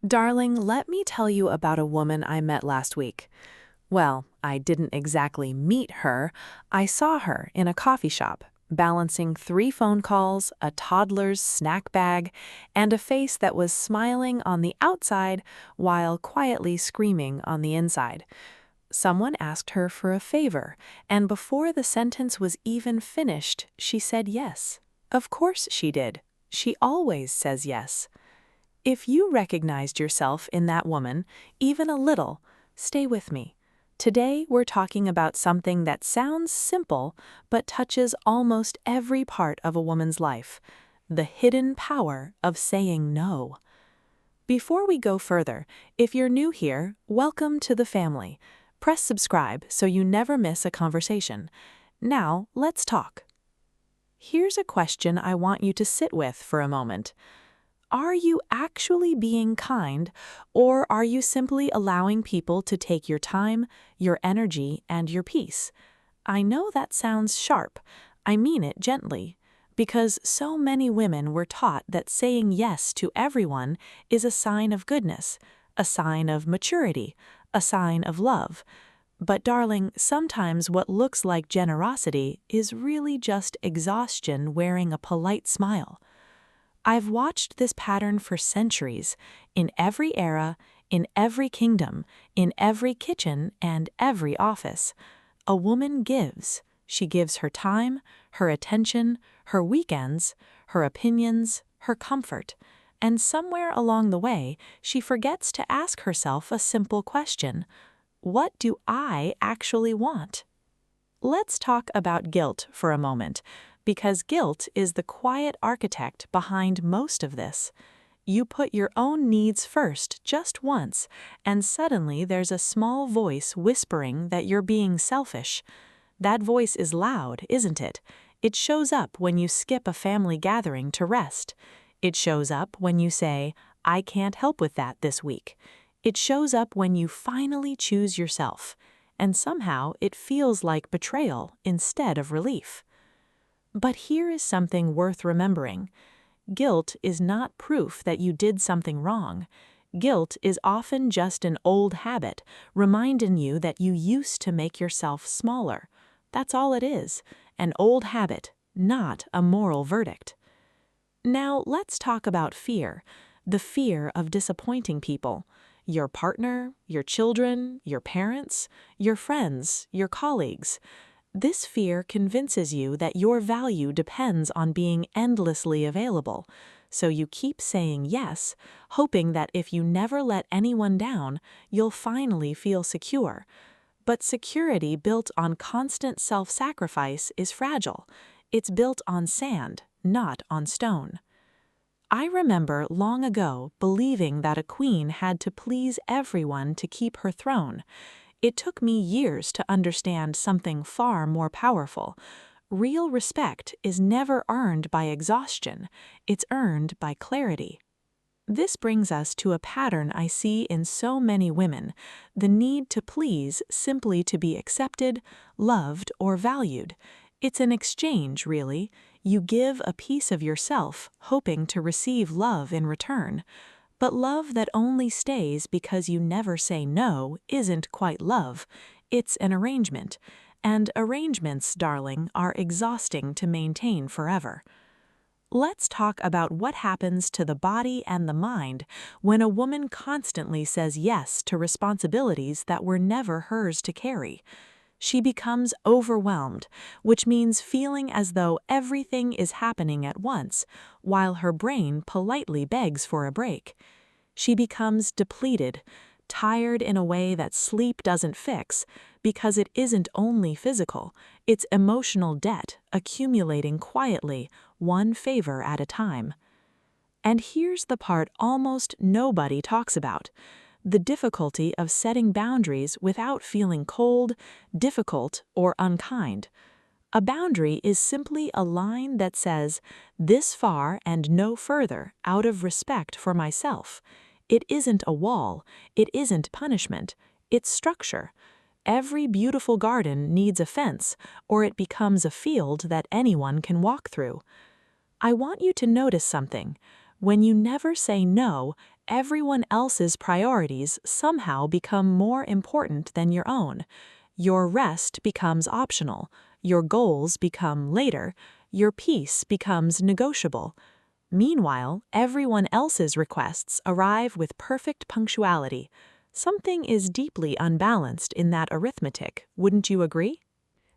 Darling, let me tell you about a woman I met last week. Well, I didn't exactly meet her. I saw her in a coffee shop, balancing 3 phone calls, a toddler's snack bag, and a face that was smiling on the outside while quietly screaming on the inside. Someone asked her for a favor, and before the sentence was even finished, she said yes. Of course she did. She always says yes. If you recognized yourself in that woman, even a little, stay with me. Today we're talking about something that sounds simple but touches almost every part of a woman's life: the hidden power of saying no. Before we go further, if you're new here, welcome to the family. Press subscribe so you never miss a conversation. Now, let's talk. Here's a question I want you to sit with for a moment. Are you actually being kind, or are you simply allowing people to take your time, your energy, and your peace? I know that sounds sharp. I mean it gently, because so many women were taught that saying yes to everyone is a sign of goodness, a sign of maturity, a sign of love. But darling, sometimes what looks like generosity is really just exhaustion wearing a polite smile. I've watched this pattern for centuries, in every era, in every kingdom, in every kitchen, and every office. A woman gives. She gives her time, her attention, her weekends, her opinions, her comfort. And somewhere along the way, she forgets to ask herself a simple question: what do I actually want? Let's talk about guilt for a moment, because guilt is the quiet architect behind most of this. You put your own needs first just once, and suddenly there's a small voice whispering that you're being selfish. That voice is loud, isn't it? It shows up when you skip a family gathering to rest. It shows up when you say, "I can't help with that this week." It shows up when you finally choose yourself. And somehow it feels like betrayal instead of relief. But here is something worth remembering. Guilt is not proof that you did something wrong. Guilt is often just an old habit, reminding you that you used to make yourself smaller. That's all it is, an old habit, not a moral verdict. Now let's talk about fear, the fear of disappointing people. Your partner, your children, your parents, your friends, your colleagues. This fear convinces you that your value depends on being endlessly available, so you keep saying yes, hoping that if you never let anyone down, you'll finally feel secure. But security built on constant self-sacrifice is fragile. It's built on sand, not on stone. I remember long ago believing that a queen had to please everyone to keep her throne. It took me years to understand something far more powerful. Real respect is never earned by exhaustion, it's earned by clarity. This brings us to a pattern I see in so many women: the need to please simply to be accepted, loved, or valued. It's an exchange, really. You give a piece of yourself, hoping to receive love in return. But love that only stays because you never say no isn't quite love. It's an arrangement. And arrangements, darling, are exhausting to maintain forever. Let's talk about what happens to the body and the mind when a woman constantly says yes to responsibilities that were never hers to carry. She becomes overwhelmed, which means feeling as though everything is happening at once, while her brain politely begs for a break. She becomes depleted, tired in a way that sleep doesn't fix, because it isn't only physical, it's emotional debt accumulating quietly, one favor at a time. And here's the part almost nobody talks about: the difficulty of setting boundaries without feeling cold, difficult, or unkind. A boundary is simply a line that says, "this far and no further," out of respect for myself. It isn't a wall, it isn't punishment, it's structure. Every beautiful garden needs a fence, or it becomes a field that anyone can walk through. I want you to notice something. When you never say no, everyone else's priorities somehow become more important than your own. Your rest becomes optional, your goals become later, your peace becomes negotiable. Meanwhile, everyone else's requests arrive with perfect punctuality. Something is deeply unbalanced in that arithmetic, wouldn't you agree?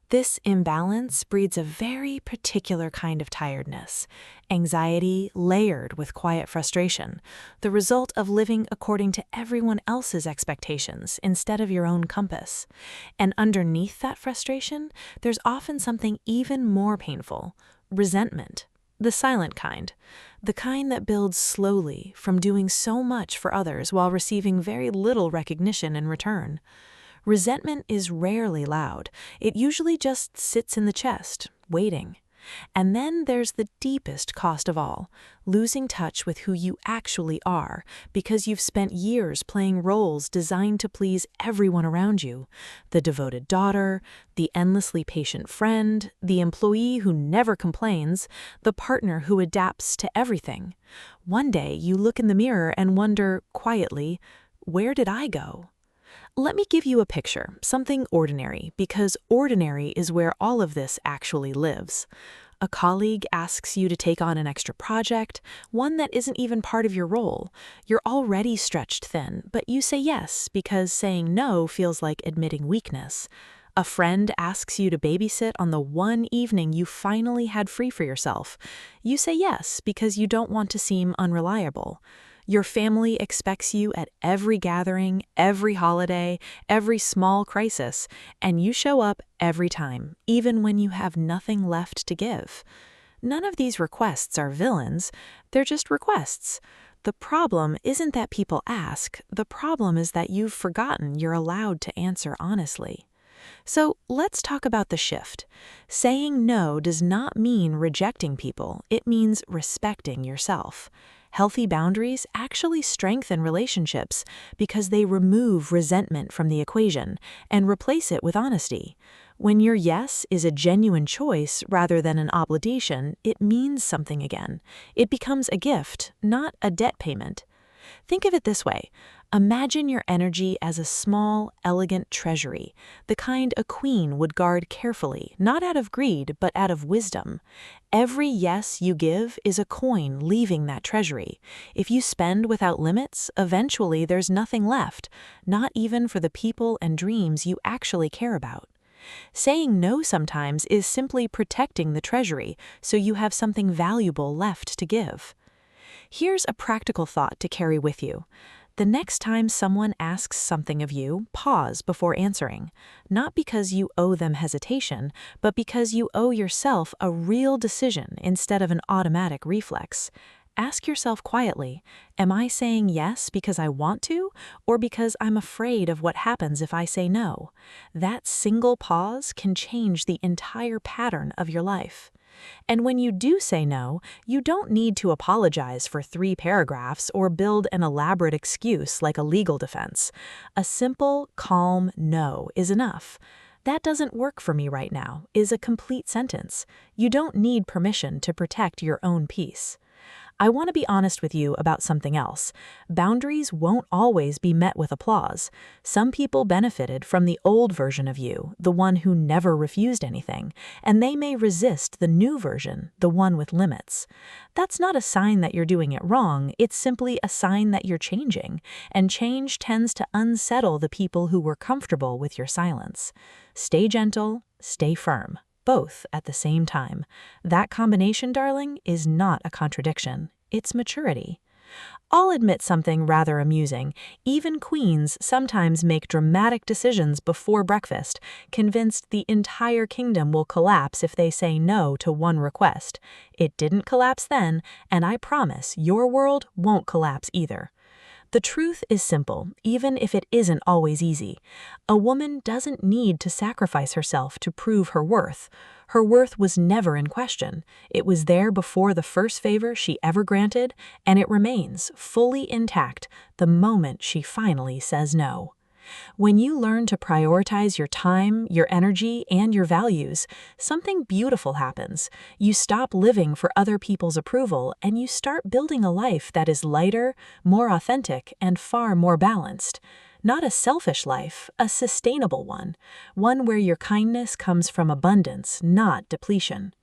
This imbalance breeds a very particular kind of tiredness, anxiety layered with quiet frustration, the result of living according to everyone else's expectations instead of your own compass. And underneath that frustration, there's often something even more painful: resentment. The silent kind. The kind that builds slowly from doing so much for others while receiving very little recognition in return. Resentment is rarely loud. It usually just sits in the chest, waiting. And then there's the deepest cost of all, losing touch with who you actually are because you've spent years playing roles designed to please everyone around you. The devoted daughter, the endlessly patient friend, the employee who never complains, the partner who adapts to everything. One day you look in the mirror and wonder, quietly, where did I go? Let me give you a picture, something ordinary, because ordinary is where all of this actually lives. A colleague asks you to take on an extra project, one that isn't even part of your role. You're already stretched thin, but you say yes because saying no feels like admitting weakness. A friend asks you to babysit on the one evening you finally had free for yourself. You say yes because you don't want to seem unreliable. Your family expects you at every gathering, every holiday, every small crisis, and you show up every time, even when you have nothing left to give. None of these requests are villains, they're just requests. The problem isn't that people ask, the problem is that you've forgotten you're allowed to answer honestly. So let's talk about the shift. Saying no does not mean rejecting people, it means respecting yourself. Healthy boundaries actually strengthen relationships because they remove resentment from the equation and replace it with honesty. When your yes is a genuine choice rather than an obligation, it means something again. It becomes a gift, not a debt payment. Think of it this way. Imagine your energy as a small, elegant treasury, the kind a queen would guard carefully, not out of greed, but out of wisdom. Every yes you give is a coin leaving that treasury. If you spend without limits, eventually there's nothing left, not even for the people and dreams you actually care about. Saying no sometimes is simply protecting the treasury so you have something valuable left to give. Here's a practical thought to carry with you. The next time someone asks something of you, pause before answering, not because you owe them hesitation, but because you owe yourself a real decision instead of an automatic reflex. Ask yourself quietly, am I saying yes because I want to, or because I'm afraid of what happens if I say no? That single pause can change the entire pattern of your life. And when you do say no, you don't need to apologize for 3 paragraphs or build an elaborate excuse like a legal defense. A simple, calm no is enough. That doesn't work for me right now is a complete sentence. You don't need permission to protect your own peace. I want to be honest with you about something else. Boundaries won't always be met with applause. Some people benefited from the old version of you, the one who never refused anything, and they may resist the new version, the one with limits. That's not a sign that you're doing it wrong, it's simply a sign that you're changing, and change tends to unsettle the people who were comfortable with your silence. Stay gentle, stay firm. Both at the same time. That combination, darling, is not a contradiction. It's maturity. I'll admit something rather amusing. Even queens sometimes make dramatic decisions before breakfast, convinced the entire kingdom will collapse if they say no to one request. It didn't collapse then, and I promise your world won't collapse either. The truth is simple, even if it isn't always easy. A woman doesn't need to sacrifice herself to prove her worth. Her worth was never in question. It was there before the first favor she ever granted, and it remains fully intact the moment she finally says no. When you learn to prioritize your time, your energy, and your values, something beautiful happens. You stop living for other people's approval and you start building a life that is lighter, more authentic, and far more balanced. Not a selfish life, a sustainable one. One where your kindness comes from abundance, not depletion.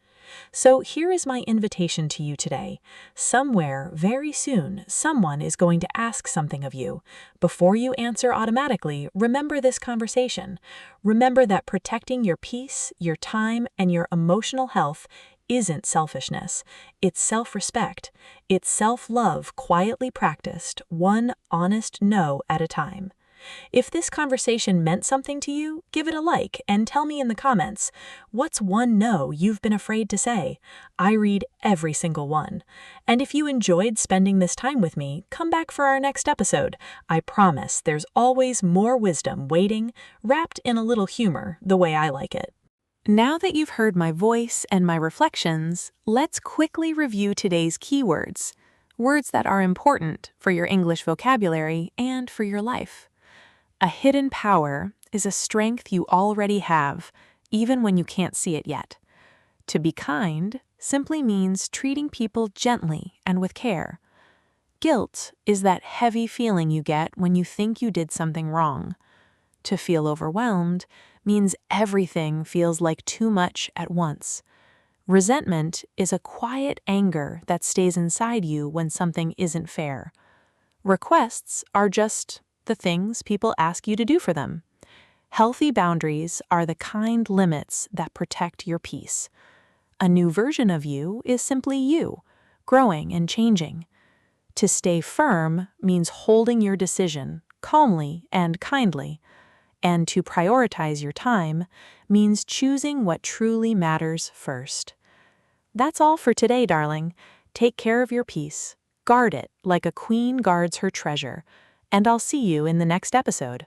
So here is my invitation to you today. Somewhere, very soon, someone is going to ask something of you. Before you answer automatically, remember this conversation. Remember that protecting your peace, your time, and your emotional health isn't selfishness. It's self-respect. It's self-love quietly practiced, one honest no at a time. If this conversation meant something to you, give it a like and tell me in the comments, what's one no you've been afraid to say? I read every single one. And if you enjoyed spending this time with me, come back for our next episode. I promise there's always more wisdom waiting, wrapped in a little humor, the way I like it. Now that you've heard my voice and my reflections, let's quickly review today's keywords. Words that are important for your English vocabulary and for your life. A hidden power is a strength you already have, even when you can't see it yet. To be kind simply means treating people gently and with care. Guilt is that heavy feeling you get when you think you did something wrong. To feel overwhelmed means everything feels like too much at once. Resentment is a quiet anger that stays inside you when something isn't fair. Requests are just the things people ask you to do for them. Healthy boundaries are the kind limits that protect your peace. A new version of you is simply you, growing and changing. To stay firm means holding your decision calmly and kindly, and to prioritize your time means choosing what truly matters first. That's all for today, darling. Take care of your peace. Guard it like a queen guards her treasure. And I'll see you in the next episode.